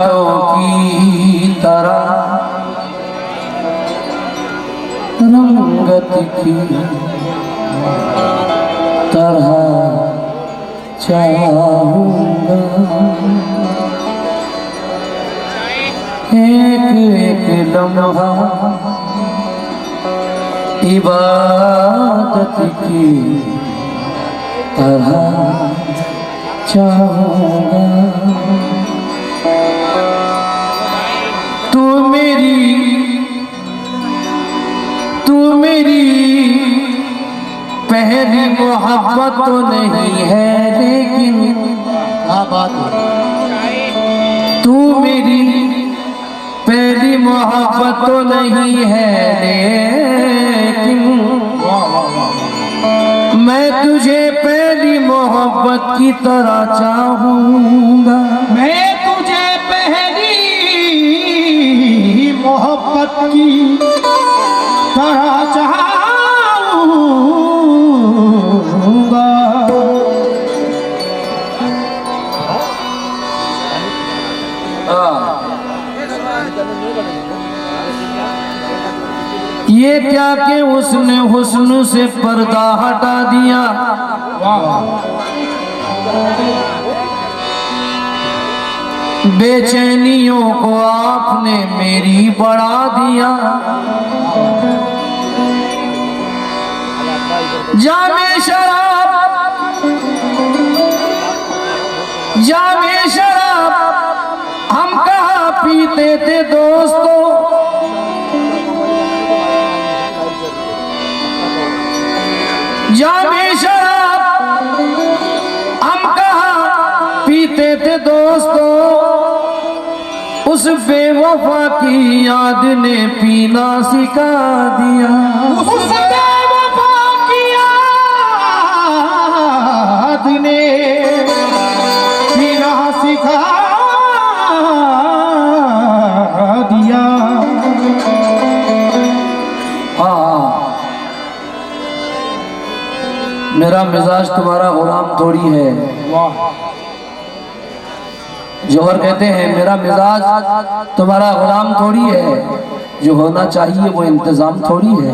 की तरह रंगत की तरह चाहूंगा, एक एक लम्हा इबादत की तरह चाहूंगा। तू मेरी पहली मोहब्बत तो नहीं है, लेकिन तू मेरी पहली मोहब्बत तो नहीं है, लेकिन मैं तुझे पहली मोहब्बत की तरह चाहूंगा। मैं तुझे पहली मोहब्बत की तरह चाहूंगा। ये क्या कि उसने हुस्न से पर्दा हटा दिया, बेचैनियों को आपने मेरी बढ़ा दिया। जामे शराब हम कहाँ पीते थे दोस्तों, जामे शराब हम कहाँ पीते थे दोस्तों, उस बेवफा की याद ने पीना सिखा दिया। उस बेवफा की याद ने पीना सिखा दिया। मेरा मिजाज तुम्हारा गुलाम थोड़ी है। जौहर कहते हैं मेरा मिजाज तुम्हारा गुलाम थोड़ी है, जो होना चाहिए वो इंतजाम थोड़ी है।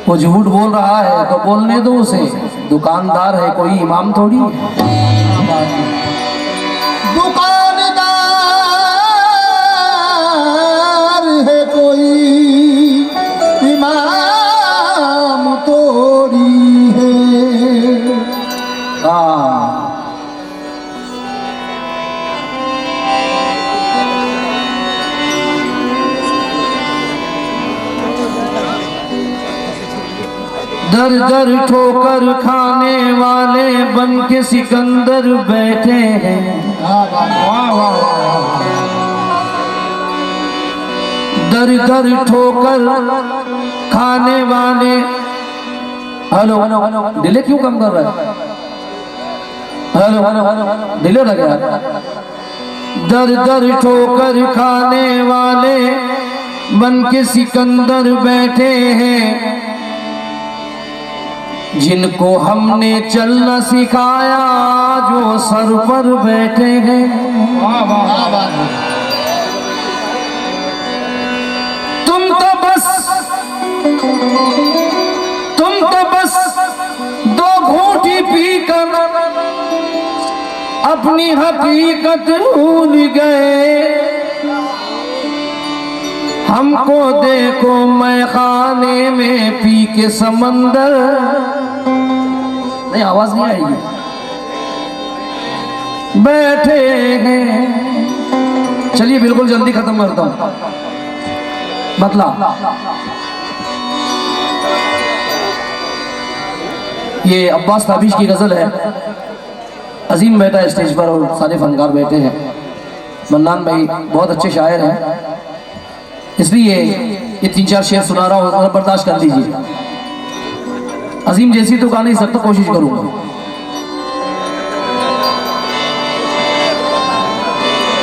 वो झूठ बोल रहा है तो बोलने दो उसे, दुकानदार है कोई इमाम थोड़ी है। दुकानदार है कोई इमाम थोड़ी है। दर दर ठोकर खाने वाले बन के सिकंदर बैठे हैं, दर दर ठोकर खाने वाले। हेलो डिले क्यों कम कर रहा है? हेलो डिले लग गया। दर दर ठोकर खाने वाले बन के सिकंदर बैठे हैं, जिनको हमने चलना सिखाया जो सर पर बैठे हैं। तुम तो बस दो घूंटी पीकर अपनी हकीकत भूल गए। हमको देखो मैं खाने में पी के समंदर। नहीं आवाज नहीं आएगी। बैठे हैं। चलिए बिल्कुल जल्दी खत्म करता हूं। बतला ये अब्बास ताबिश की गजल है। अजीम बैठा है स्टेज पर और सारे फनकार बैठे हैं। मन्नान भाई बहुत अच्छे शायर हैं, इसलिए ये 3-4 शेर सुना रहा हूँ, बर्दाश्त कर लीजिए। अजीम जैसी तो गा नहीं सकता, कोशिश करूंगा।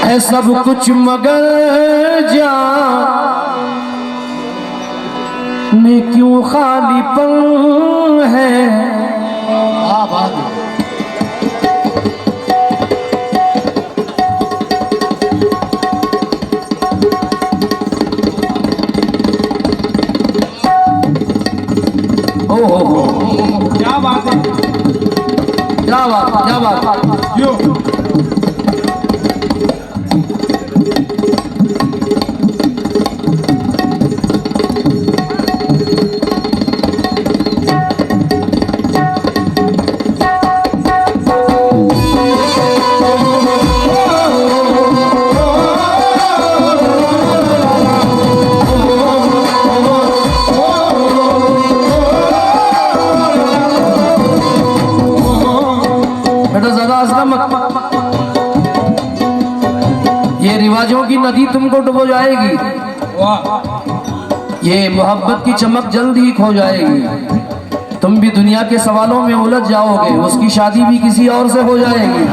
है सब कुछ मगर जान क्यों खालीपन है। यो ये रिवाजों की नदी तुमको डुबो जाएगी, ये मोहब्बत की चमक जल्द ही खो जाएगी। तुम भी दुनिया के सवालों में उलझ जाओगे, उसकी शादी भी किसी और से हो जाएगी।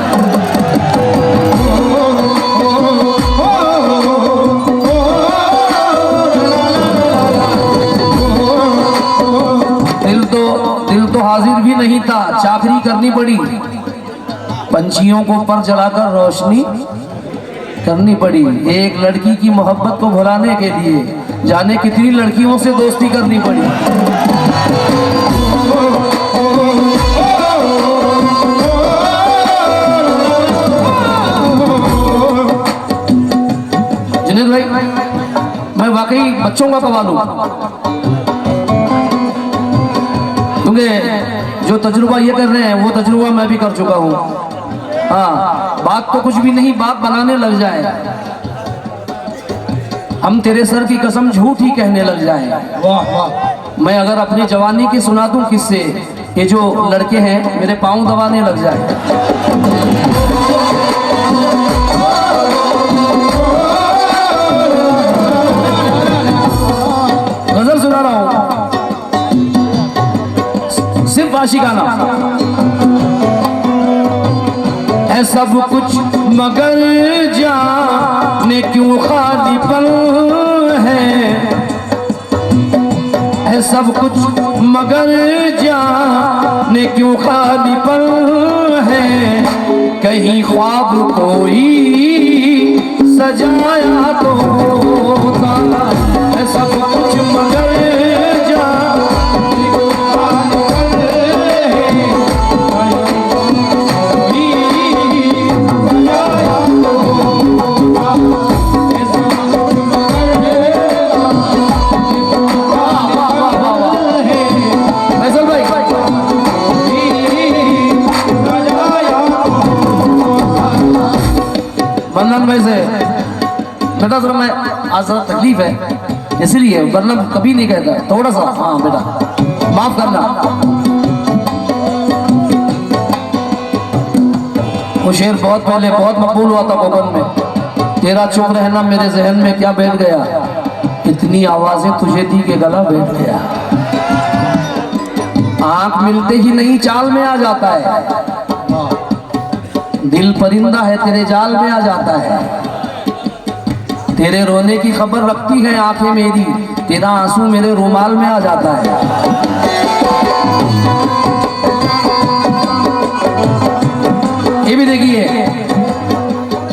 दिल तो हाजिर भी नहीं था, चाकरी करनी पड़ी, पंछियों को पर जलाकर रोशनी करनी पड़ी। एक लड़की की मोहब्बत को भुलाने के लिए जाने कितनी लड़कियों से दोस्ती करनी पड़ी। जुनैद भाई, मैं वाकई बच्चों का कवाल हूं, क्योंकि जो तजुर्बा ये कर रहे हैं वो तजुर्बा मैं भी कर चुका हूं। हाँ, बात तो कुछ भी नहीं, बात बनाने लग जाए, हम तेरे सर की कसम झूठ ही कहने लग जाए। वाह वाह मैं अगर अपनी जवानी की सुना दूं किससे, ये जो लड़के हैं मेरे पांव दबाने लग जाए। गजल सुना रहा हूं, सिर्फ आशिकाना। है सब कुछ मगर जाने क्यों खाली पल है सब कुछ मगर जाने क्यों खाली पल है, कहीं ख्वाब कोई सजाया तो होता है। सब कुछ मगर से बेटा जरा मैं आज जरा तकलीफ है इसलिए, वरना कभी नहीं कहता, थोड़ा सा। हाँ बेटा माफ करना। वो शेर बहुत पहले बहुत मकबूल हुआ था कोकन में, तेरा चुप रहना मेरे जहन में क्या बैठ गया, इतनी आवाजें तुझे दी के गला बैठ गया। आंख मिलते ही नहीं चाल में आ जाता है, दिल परिंदा है तेरे जाल में आ जाता है। तेरे रोने की खबर रखती है आंखें मेरी, तेरा आंसू मेरे रुमाल में आ जाता है। ये भी देखिए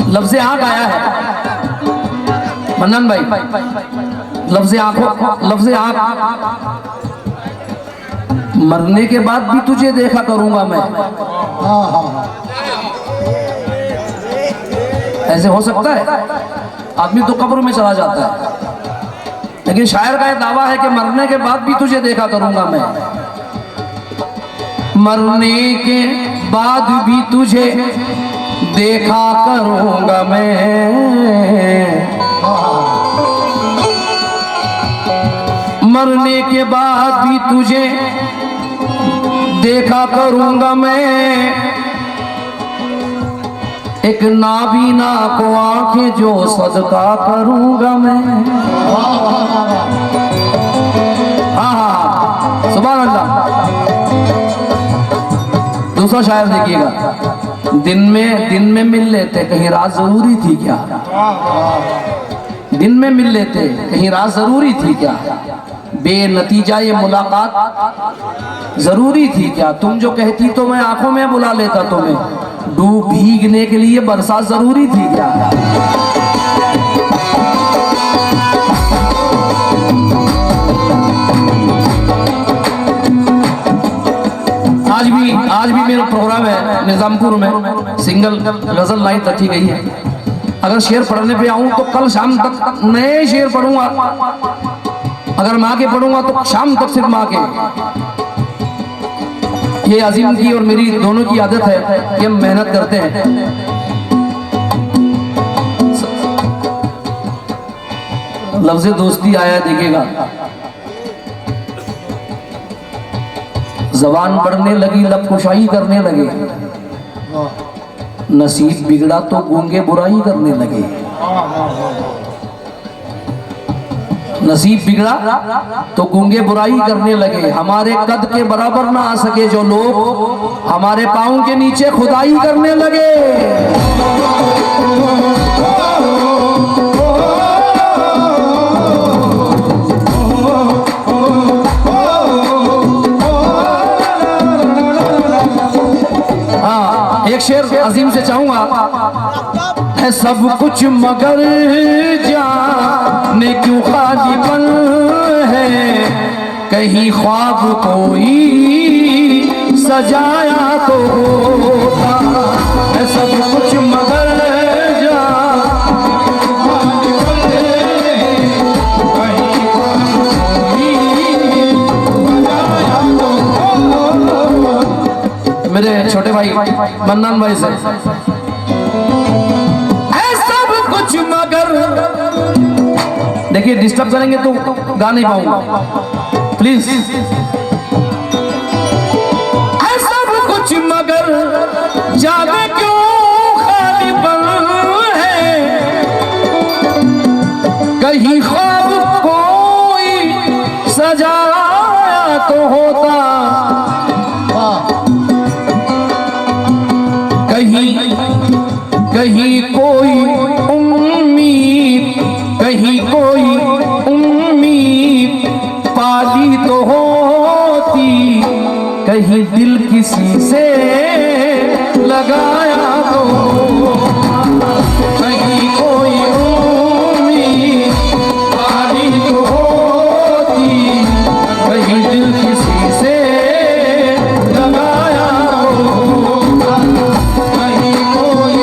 लफ्ज़ आंख आया है मन्नन भाई, लफ्ज़ आंखों, लफ्ज़ आंख। मरने के बाद भी तुझे देखा करूंगा मैं। ऐसे हो सकता है? आदमी तो कब्र में चला जाता है, लेकिन शायर का यह दावा है कि मरने के बाद भी तुझे देखा करूंगा मैं। मरने के बाद भी तुझे देखा करूंगा मैं, मरने के बाद भी तुझे देखा करूंगा मैं। एक नाबीना को आंखें जो सदका करूंगा मैं। हाँ सुभान अल्लाह। दूसरा शायर देखिएगा, दिन में मिल लेते कहीं रात जरूरी थी क्या, दिन में मिल लेते कहीं रात जरूरी थी क्या, बेनतीजा ये मुलाकात जरूरी थी क्या, तुम जो कहती तो मैं आंखों में बुला लेता तुम्हें, डूब भीगने के लिए बरसात जरूरी थी क्या। आज भी मेरा प्रोग्राम है, निजामपुर में सिंगल गजल नाइट रखी गई है। अगर शेर पढ़ने पे आऊं तो कल शाम तक नए शेर पढ़ूंगा, अगर माँ के पढ़ूंगा तो शाम तक सिर्फ माँ के। ये अजीम की और मेरी दोनों की आदत है कि हम मेहनत करते हैं। लफ्ज़े दोस्ती आया देखेगा, जबान बढ़ने लगी लब कुशाई करने लगे, नसीब बिगड़ा तो गूंगे बुराई करने लगे। नसीब बिगड़ा तो गूंगे बुराई करने लगे। हमारे कद के बराबर ना आ सके जो लोग, हमारे पाँव के नीचे खुदाई करने लगे। एक शेर अजीम से चाहूंगा, है सब कुछ मगर जाने क्यों खालीपन है, कहीं ख्वाब कोई सजाया तो होता। है सब कुछ मगर मेरे छोटे भाई मन्नान भाई से, सब कुछ मगर, देखिए डिस्टर्ब करेंगे तो गा नहीं पाऊंगा प्लीज। सब कुछ मगर जाने क्यों खालीपन है, कहीं ख्वाब कोई सजाया तो होता। कहीं कोई उम्मीद, कहीं कोई उम्मीद पाली तो होती, कहीं दिल किसी से लगाया तो, कहीं कोई उम्मीद पाली तो होती, कहीं दिल किसी से लगाया तो, कहीं कोई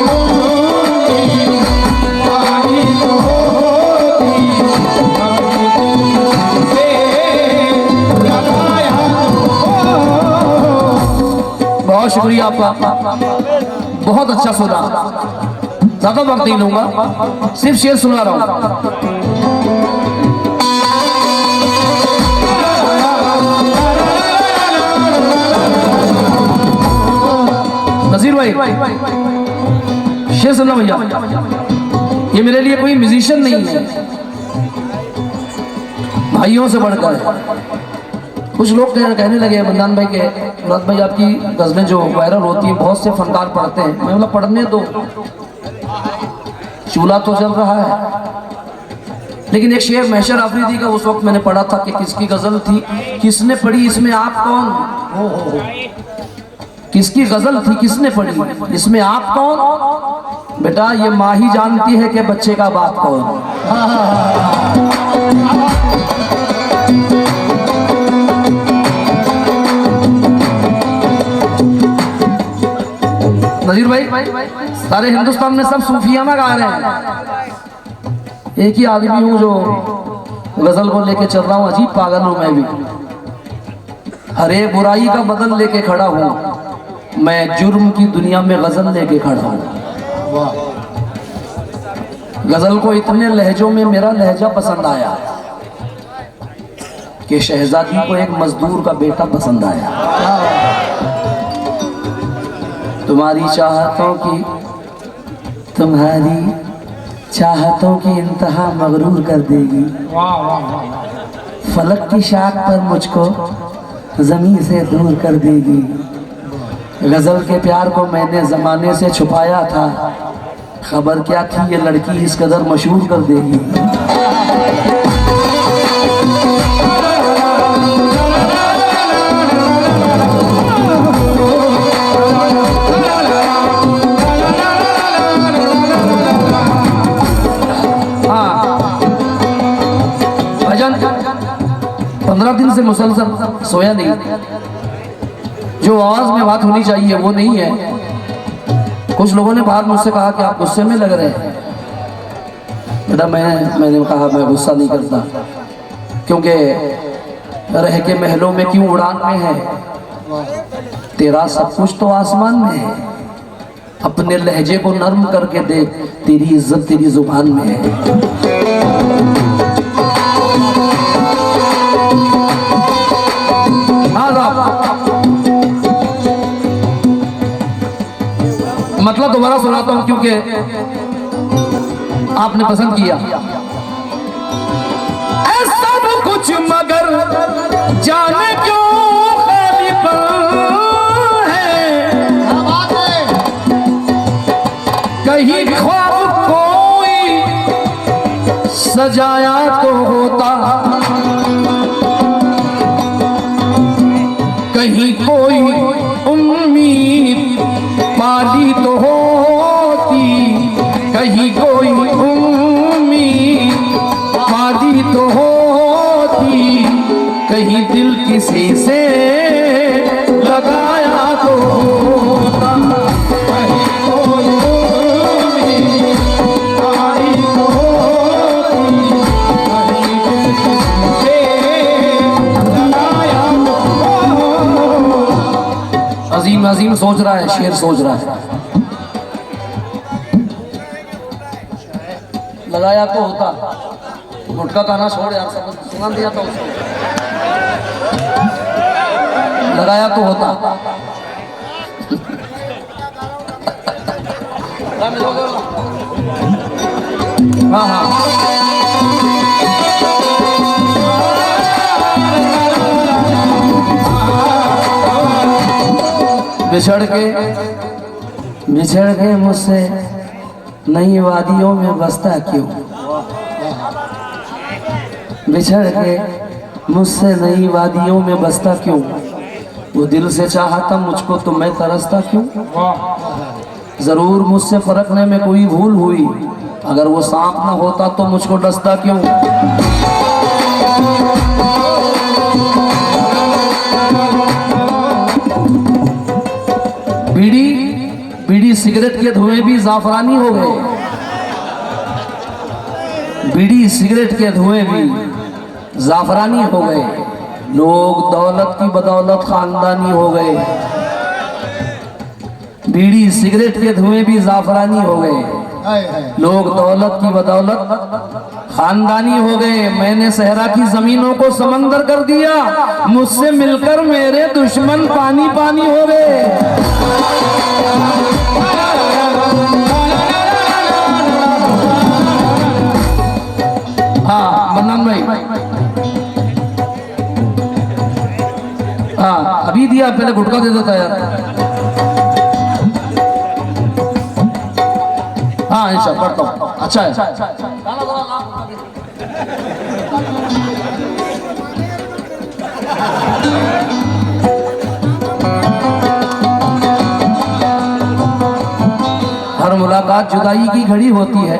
बहुत शुक्रिया आपका, बहुत अच्छा सुना। ज्यादा वक्त नहीं लूंगा, सिर्फ शेर सुना रहा हूं। नजीर भाई शेर सुनना भैया, ये मेरे लिए कोई म्यूजिशियन नहीं है, भाइयों से बढ़कर है। कुछ लोग कहने लगे मन्नान भाई के, मुराद भाई आपकी गज़लें जो वायरल होती हैं बहुत से फनकार पढ़ते हैं। मैं बोला पढ़ने दो, चूल्हा तो चल रहा है। लेकिन एक शेर महशर आफरीदी का उस वक्त मैंने पढ़ा था कि किसकी गज़ल थी, किसने पढ़ी इसमें आप कौन, किसकी गज़ल थी किसने पढ़ी इसमें आप कौन। बेटा ये माँ ही जानती है कि बच्चे का बाप कौन। नजीर भाई सारे हिंदुस्तान में सब सूफियाना गा रहे हैं, एक ही आदमी हूँ जो गजल को लेके चल रहा हूँ। अजीब पागल हूँ मैं भी, हरे बुराई का बदल लेके खड़ा हूँ मैं, जुर्म की दुनिया में गजल लेके खड़ा हूँ। गजल को इतने लहजों में मेरा लहजा पसंद आया कि शहजादी को एक मजदूर का बेटा पसंद आया। तुम्हारी चाहतों की, तुम्हारी चाहतों की इंतहा मगरूर कर देगी, फलक की शाख पर मुझको जमीन से दूर कर देगी। गजल के प्यार को मैंने जमाने से छुपाया था, खबर क्या थी ये लड़की इस कदर मशहूर कर देगी। भाईजान 15 दिन से मुसलसल सोया नहीं, जो आवाज में बात होनी चाहिए वो नहीं है। कुछ लोगों ने बाहर मुझसे कहा कि आप गुस्से में लग रहे हैं। बेटा मैंने कहा मैं गुस्सा नहीं करता, क्योंकि रह के महलों में क्यों उड़ान में है, तेरा सब कुछ तो आसमान में है। अपने लहजे को नर्म करके देख, तेरी इज्जत तेरी जुबान में है। मतलब दोबारा सुनाता हूं क्योंकि आपने पसंद किया। सब कुछ मगर जाने क्यों खालिक है, कहीं ख्वाब कोई सजाया तो होता, कहीं कोई उम्मीद पाली तो होती, कहीं कोई उम्मीद पाली तो होती, कहीं दिल किसी से लगाया तो होता, कहीं कोई उम्मीद पाली तो होती, कहीं दिल किसी से लगाया तो होता। अजीम अजीम सोच रहा है, शेर सोच रहा है। लगाया तो होता, गुटका खाना छोड़ यार, सब सुना दिया था उसको। लगाया तो होता। हाँ हाँ बिछड़ के मुझसे नई वादियों में बसता क्यों, बिछड़ के मुझसे नई वादियों में बसता क्यों, वो दिल से चाहता मुझको तो मैं तरसता क्यों। जरूर मुझसे फरकने में कोई भूल हुई, अगर वो सांप ना होता तो मुझको डसता क्यों। बीड़ी सिगरेट के धुएं भी जाफरानी हो गए, बीड़ी सिगरेट के धुएं भी जाफरानी हो गए, लोग दौलत की बदौलत खानदानी हो गए। बीड़ी सिगरेट के धुएं भी जाफरानी हो गए, लोग दौलत की बदौलत खानदानी हो गए। मैंने सहरा की जमीनों को समंदर कर दिया, मुझसे मिलकर मेरे दुश्मन पानी पानी हो गए। हाँ मन्नान भाई, हाँ अभी दिया, पहले गुटका दे देता यार। हाँ ऐसा पढ़ता हूँ, अच्छा है। हर मुलाकात जुदाई की घड़ी होती है,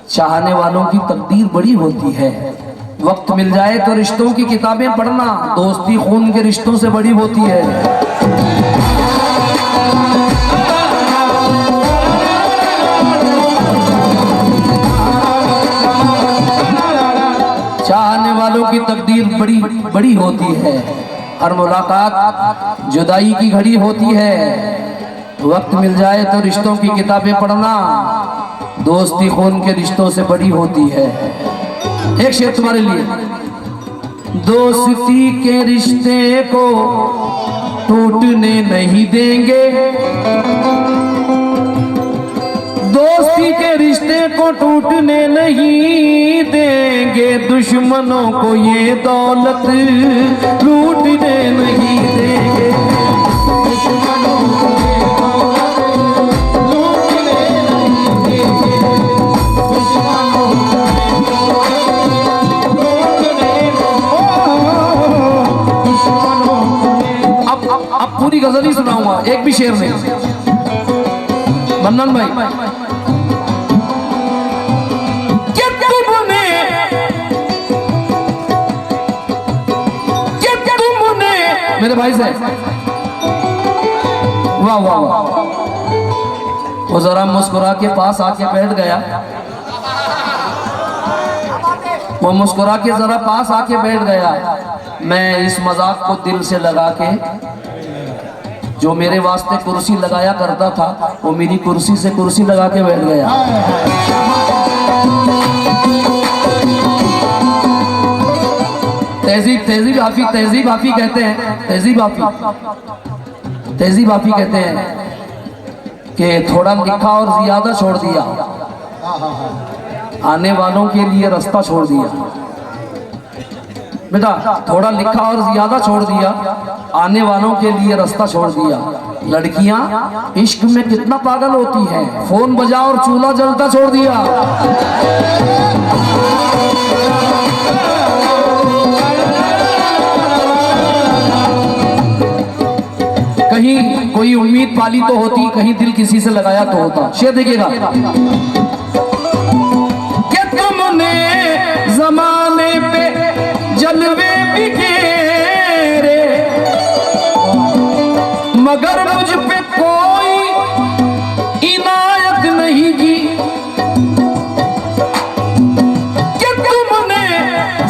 चाहने वालों की तकदीर बड़ी होती है। वक्त मिल जाए तो रिश्तों की किताबें पढ़ना, दोस्ती खून के रिश्तों से बड़ी होती है। चाहने वालों की तकदीर बड़ी बड़ी होती है। हर मुलाकात जुदाई की घड़ी होती है। वक्त मिल जाए तो रिश्तों की किताबें पढ़ना, दोस्ती खून के रिश्तों से बड़ी होती है। एक शेर तुम्हारे लिए। दोस्ती के रिश्ते को टूटने नहीं देंगे, दोस्ती के रिश्ते को टूटने नहीं देंगे, दुश्मनों को ये दौलत लूटने नहीं देंगे, दुश्मनों को ये दौलत लूटने नहीं देंगे, दुश्मनों को अब पूरी गजल ही सुनाऊंगा, एक भी शेर नहीं। मन्नान भाई, मेरे भाई से वाह वाह वाह, वो जरा मुस्कुरा के पास आके बैठ गया। वो मुस्कुरा के जरा पास आके बैठ गया। मैं इस मजाक को दिल से लगा के, जो मेरे वास्ते कुर्सी लगाया करता था वो मेरी कुर्सी से कुर्सी लगा के बैठ गया। तहजीब हाफी कहते हैं, तहजीब हाफी कहते हैं कि थोड़ा लिखा और ज्यादा छोड़ दिया, आने वालों के लिए रास्ता छोड़ दिया। बेटा थोड़ा लिखा और ज्यादा छोड़ दिया, आने वालों के लिए रास्ता छोड़ दिया। लड़कियां इश्क में कितना पागल होती हैं, फोन बजा और चूल्हा जलता छोड़ दिया। कहीं कोई उम्मीद पाली तो होती, कहीं दिल किसी से लगाया तो होता। शेर देखिएगा, कि तुमने जमाने पे जलवे बिखेरे, मगर मुझ पे कोई इनायत नहीं की। कि तुमने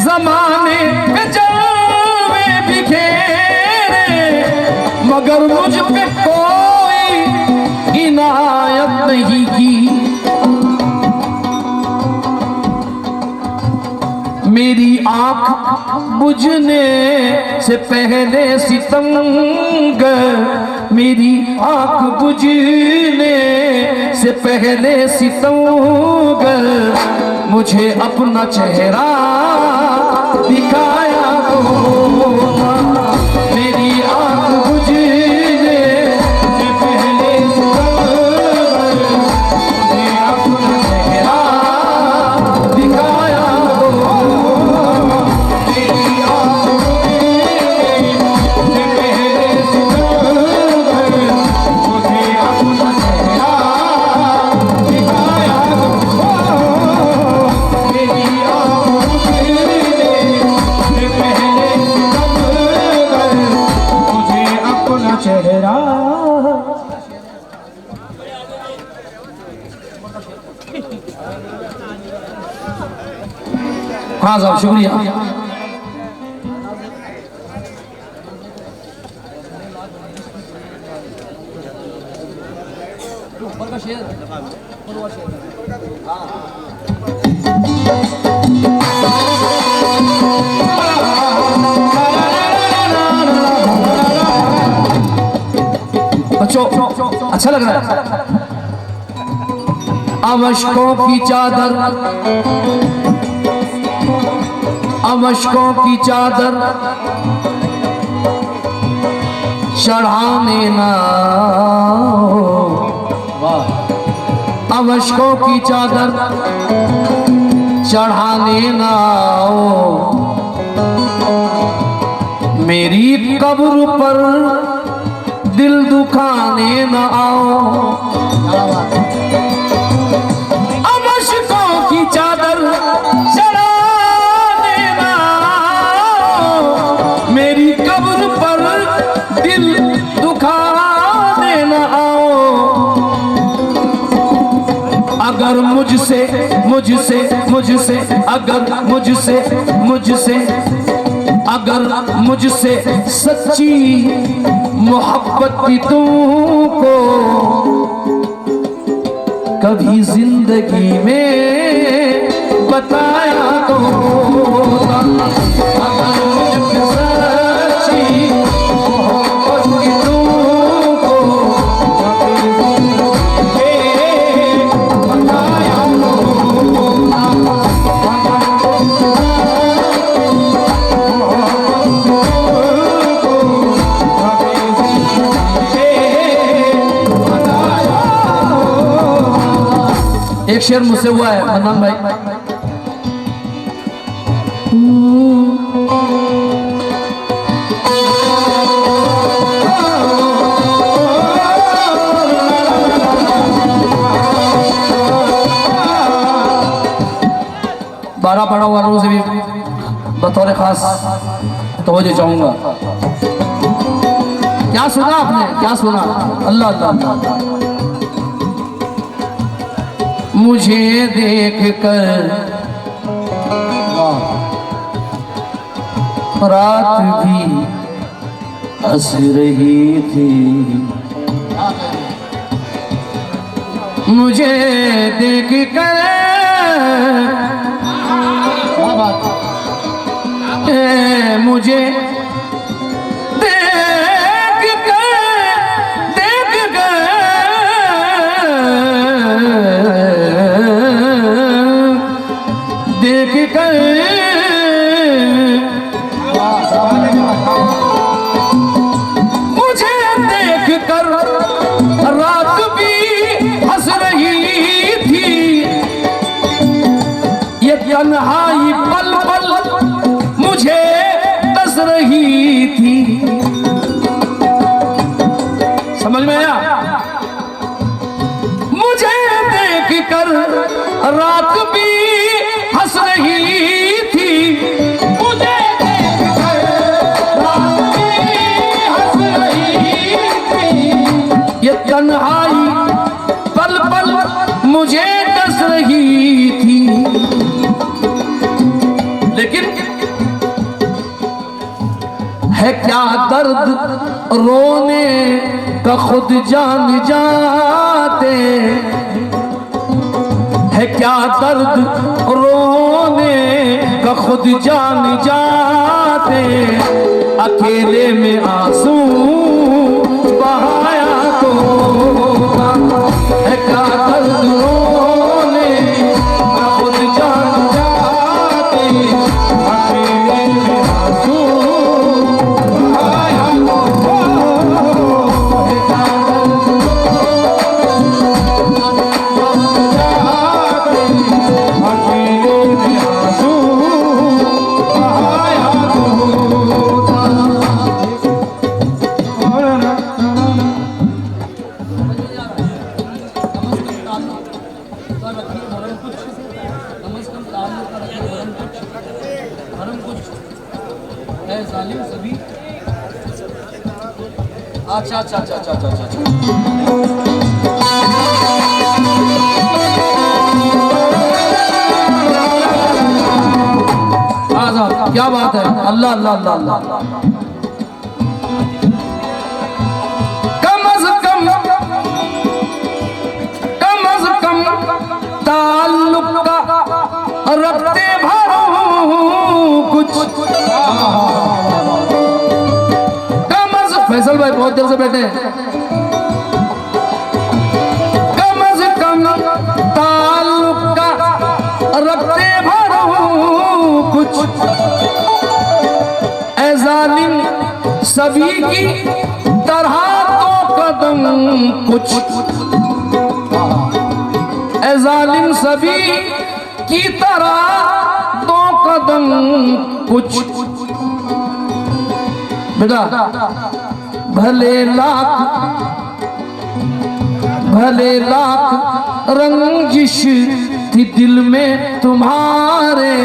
जमाने पे जलवे बिखेरे, मगर मुझ पे कोई इनायत नहीं की। मेरी आंख बुझने से पहले सितमगर, मेरी आंख बुझने से पहले सितमगर, मुझे अपना चेहरा दिखाया होता। मेरी आंख बुझने से पहले सितमगर, मुझे अपना चेहरा दिखाया होता। चेहरा हाँ साहब शुक्रिया। बच्चों अच्छा लग रहा है। अमशकों की चादर, अमशकों की चादर चढ़ाने ना हो, अमशकों की चादर चढ़ाने ना हो। मेरी कब्र पर दिल दुखाने न आओ। अमशकों की चादर चढ़ाने न आओ, मेरी कब्र पर दिल दुखाने न आओ। अगर मुझसे मुझसे मुझसे अगर मुझसे मुझसे अगर मुझसे सच्ची मोहब्बत भी तुमको कभी जिंदगी में बताया तो होता। अगर मुझसे सच्ची मोहब्बत भी तुमको कभी जिंदगी में बताया तो होता। एक शेर मुझसे हुआ है मन्नान भाई। बारह पढ़ा वालों से भी बतौर खास तवज्जो चाहूंगा। क्या सुना आपने, क्या सुना? अल्लाह अल्लाह। मुझे देख कर रात भी हंस रही थी, मुझे देख कर मुझे देख कर मुझे देख कर रात भी हंस रही थी, ये तन्हाई पल पल मुझे डस रही थी। समझ में आया? मुझे देख कर रात भी हंस रही थी, मुझे देख कर रात भी हंस रही थी, ये तन्हाई पल पल मुझे डस रही थी। लेकिन है क्या दर्द रोने का खुद जान जाते, है क्या दर्द रोने का खुद जान जाते, अकेले में आंसू बहाया तो है क्या दर्द रोने का खुद जान जाते, अकेले में आंसू बहाया तो है क्या सभी। अच्छा अच्छा अच्छा अच्छा अच्छा अच्छा क्या बात है। अल्लाह अल्लाह अल्लाह अल्लाह। कम अज कम ताल्लुक का रखते भरो कुछ। फैसल भाई बहुत देर से बैठे हैं। कम अज कम ताल्लुक का रखते भरो कुछ, ऐ जालिम सभी की तरह तो कदम कुछ, ऐ जालिम सभी की तरह तो कदम कुछ। बेटा भले लाख रंजिश थी दिल में तुम्हारे,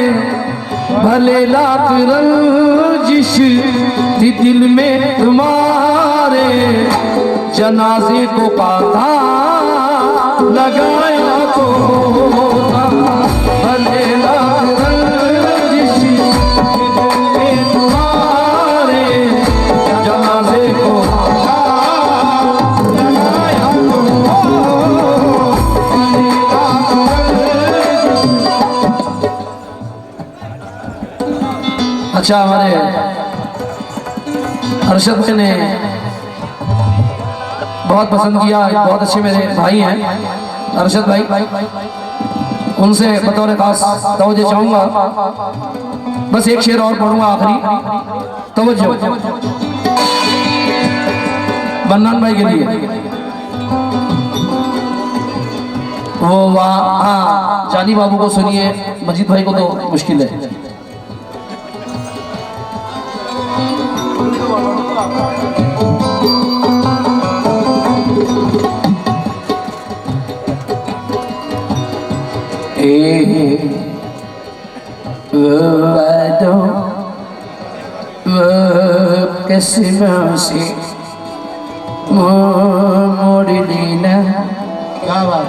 भले लाख रंजिश थी दिल में तुम्हारे, जनाजे को कांधा लगाया तो था। भले लाख रंजिश थी दिल में तुम्हारे, जनाजे को अच्छा हमारे अरशद भाई ने बहुत पसंद किया, बहुत अच्छे मेरे भाई हैं अरशद भाई, उनसे बतौर खास तवज्जो चाहूंगा। बस एक शेर और पढ़ूंगा आखिरी, तवज्जो बन्नान भाई के लिए। वो वहाँ जानी बाबू को सुनिए, मजीद भाई को तो मुश्किल है। वादों वो किस्मों से मोड़ लेना। क्या बात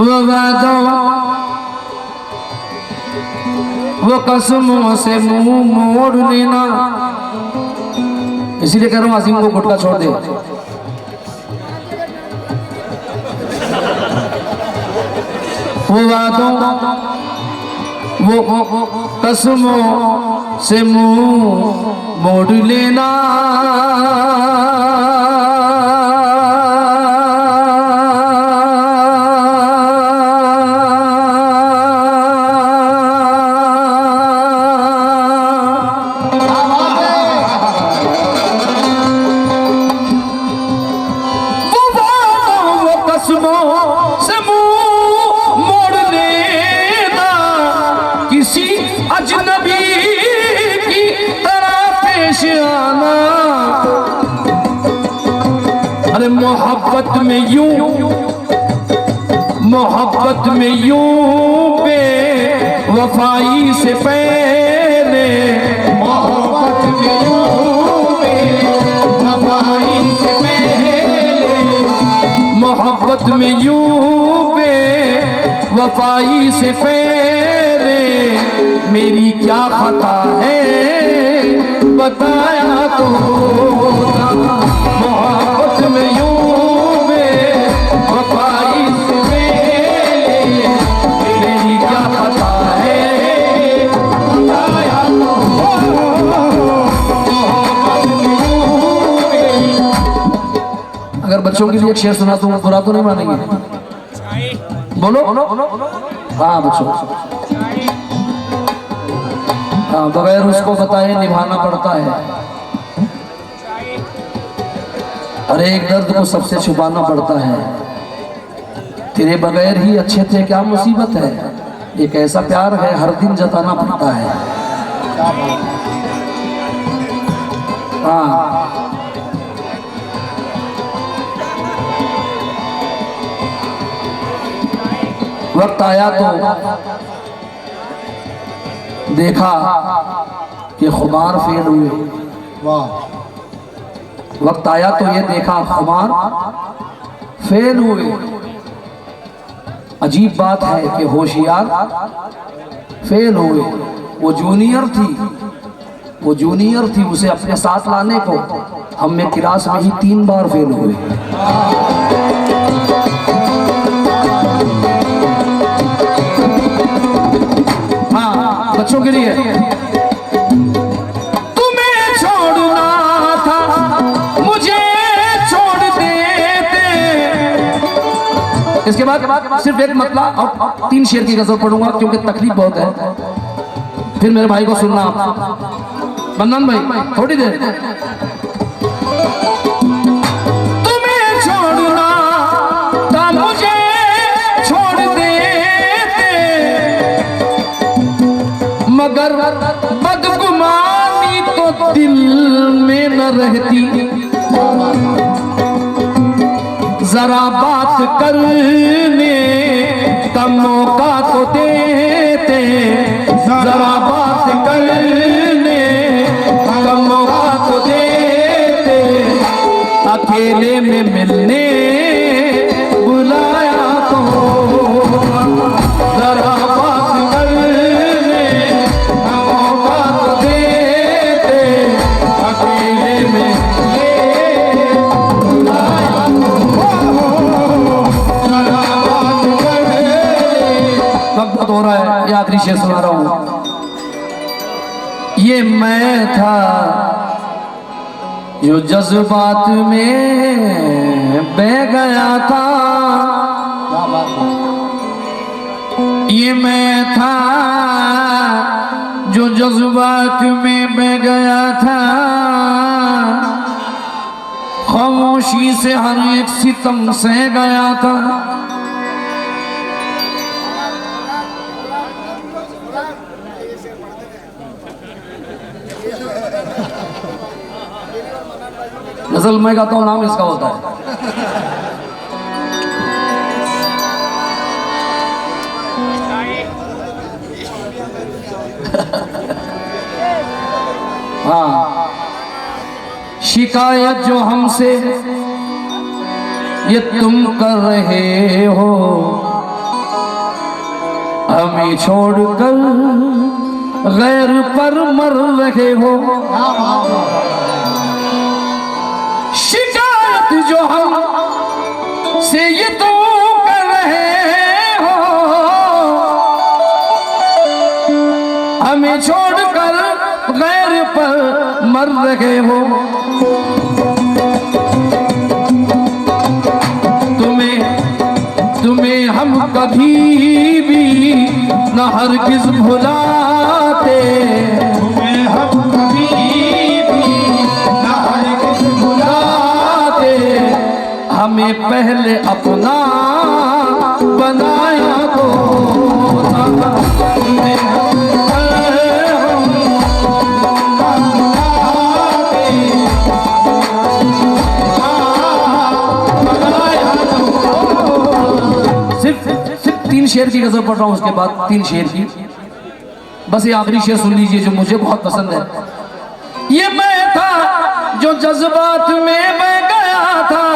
वो वादों वो कसमों से मुंह मोड़ लेना। इसीलिए कह रहा हूं आसिम को गुटखा छोड़ दे। वो वादों वो कसमों से मुंह मोड़ लेना। अरे मोहब्बत में यूं पे वफाई से पहले, मोहब्बत में यूं पे वफाई से पहले, मोहब्बत में यूं पे वफाई से पहले मेरी क्या खता है बताया तो होता। मोहब्बत में यूं पे वफाई से पहले मेरी क्या खता है बताया तो होता। मोहब्बत में यूं पे। अगर बच्चों के लिए एक शेर सुना तो बुरा तो नहीं मानेंगे? बोलो हाँ बच्चों। हाँ, बगैर उसको बताए निभाना पड़ता है। हर एक दर्द को सबसे छुपाना पड़ता है। तेरे बगैर ही अच्छे थे क्या मुसीबत है, एक ऐसा प्यार है हर दिन जताना पड़ता है। हाँ वक्त आया तो देखा कि खुमार फेल हुए। वक्त आया तो ये देखा खुमार फेल हुए। अजीब बात है कि होशियार फेल हुए। वो जूनियर थी, उसे अपने साथ लाने को हम में क्लास में ही 3 बार फेल हुए। हाँ बच्चों के लिए तुम्हें छोड़ना था मुझे छोड़ देते। इसके बाद सिर्फ एक मतला और 3 शेर की गजल पढ़ूंगा क्योंकि तकलीफ बहुत है। फिर मेरे भाई को सुनना आप। बन्नन भाई थोड़ी देर। तुम्हें छोड़ना था मुझे छोड़ देते, मगर बदगुमानी तो दिल में न रहती। जरा बात करने का मौका तो देते, जरा बात करने का मौका तो देते। अकेले में मिलने बुलाया तो जरा बात करने का मौका तो देते। अकेले में बुलाया तो जरा बात करने। वक्त हो रहा है, ये आखिरी शेर सुना रहा हूं। ये मैं था जो जज्बात में बह गया था, ये मैं था जो जज्बात में बह गया था। खामोशी से हर एक सितम सह गया था। गजल मैं गाता हूँ, नाम इसका होता है। हाँ, शिकायत जो हमसे ये तुम कर रहे हो, हमें छोड़कर गैर पर मर रहे हो। शिकायत जो हम से ये तो कर रहे हो, हमें छोड़कर गैर पर मर रहे हो। तुम्हें हम कभी भी न हरगिज़ भुलाते, तुम्हें हम कभी भी न हरगिज़ भुलाते। हमें पहले अपना बनाया तो था। तुम्हें सिर्फ 3 शेर की गजल पढ़ रहा हूँ, उसके बाद 3 शेर की। बस ये आखिरी शेर सुन लीजिए जो मुझे बहुत पसंद है। ये मैं था जो जज्बात में बह गया था,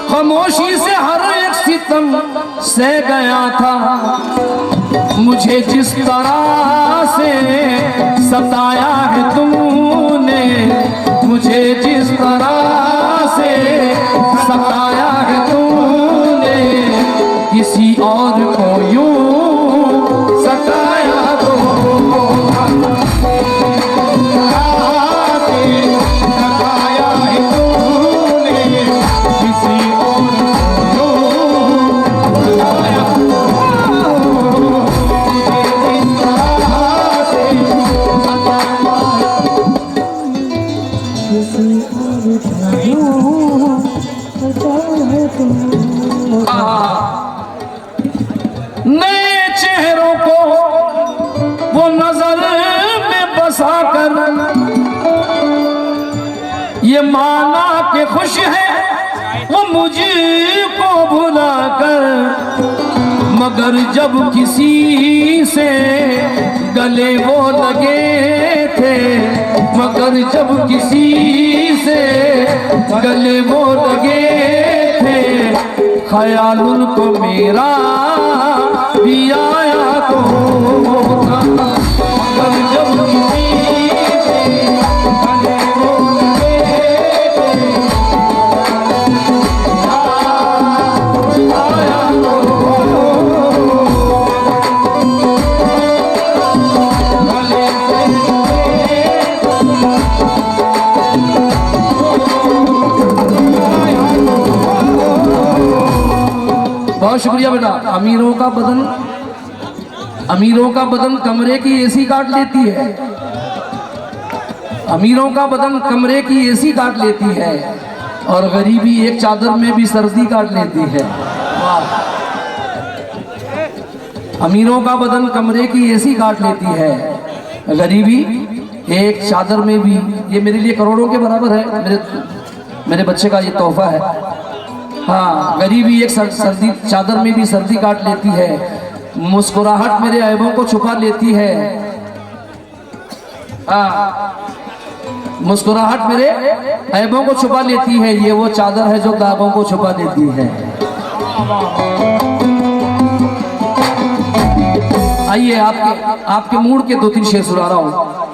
खामोशी से हर एक सितम सह गया था। मुझे जिस तरह से सताया है तुमने, मुझे जिस तरह से सताया है तुमने, किसी और को यूं सताया तो सताया है तूने, किसी और को सताया। नए चेहरों को वो नजर में बसा कर ये माना के खुश है वो मुझको भुला कर, मगर जब किसी से गले वो लगे थे, मगर जब किसी से गले वो लगे थे, ख्याल उनको मेरा भी आया तो था। मगर जब किसी से गले वो लगे थे, आया तो गले से बहुत शुक्रिया बेटा। अमीरों का बदन कमरे की एसी काट लेती है, अमीरों का बदन कमरे की एसी काट लेती है, और गरीबी एक चादर में भी सर्दी काट लेती है। अमीरों का बदन कमरे की एसी काट लेती है, गरीबी एक चादर में भी। ये मेरे लिए करोड़ों के बराबर है, मेरे बच्चे का ये तोहफा है। हाँ, गरीबी एक सर्दी चादर में भी सर्दी काट लेती है, मुस्कुराहट मेरे ऐबों को छुपा लेती है। हाँ, मुस्कुराहट मेरे ऐबों को छुपा लेती है, ये वो चादर है जो दागों को छुपा लेती है। आइए आपके मूड के 2-3 शेर सुना रहा हूँ।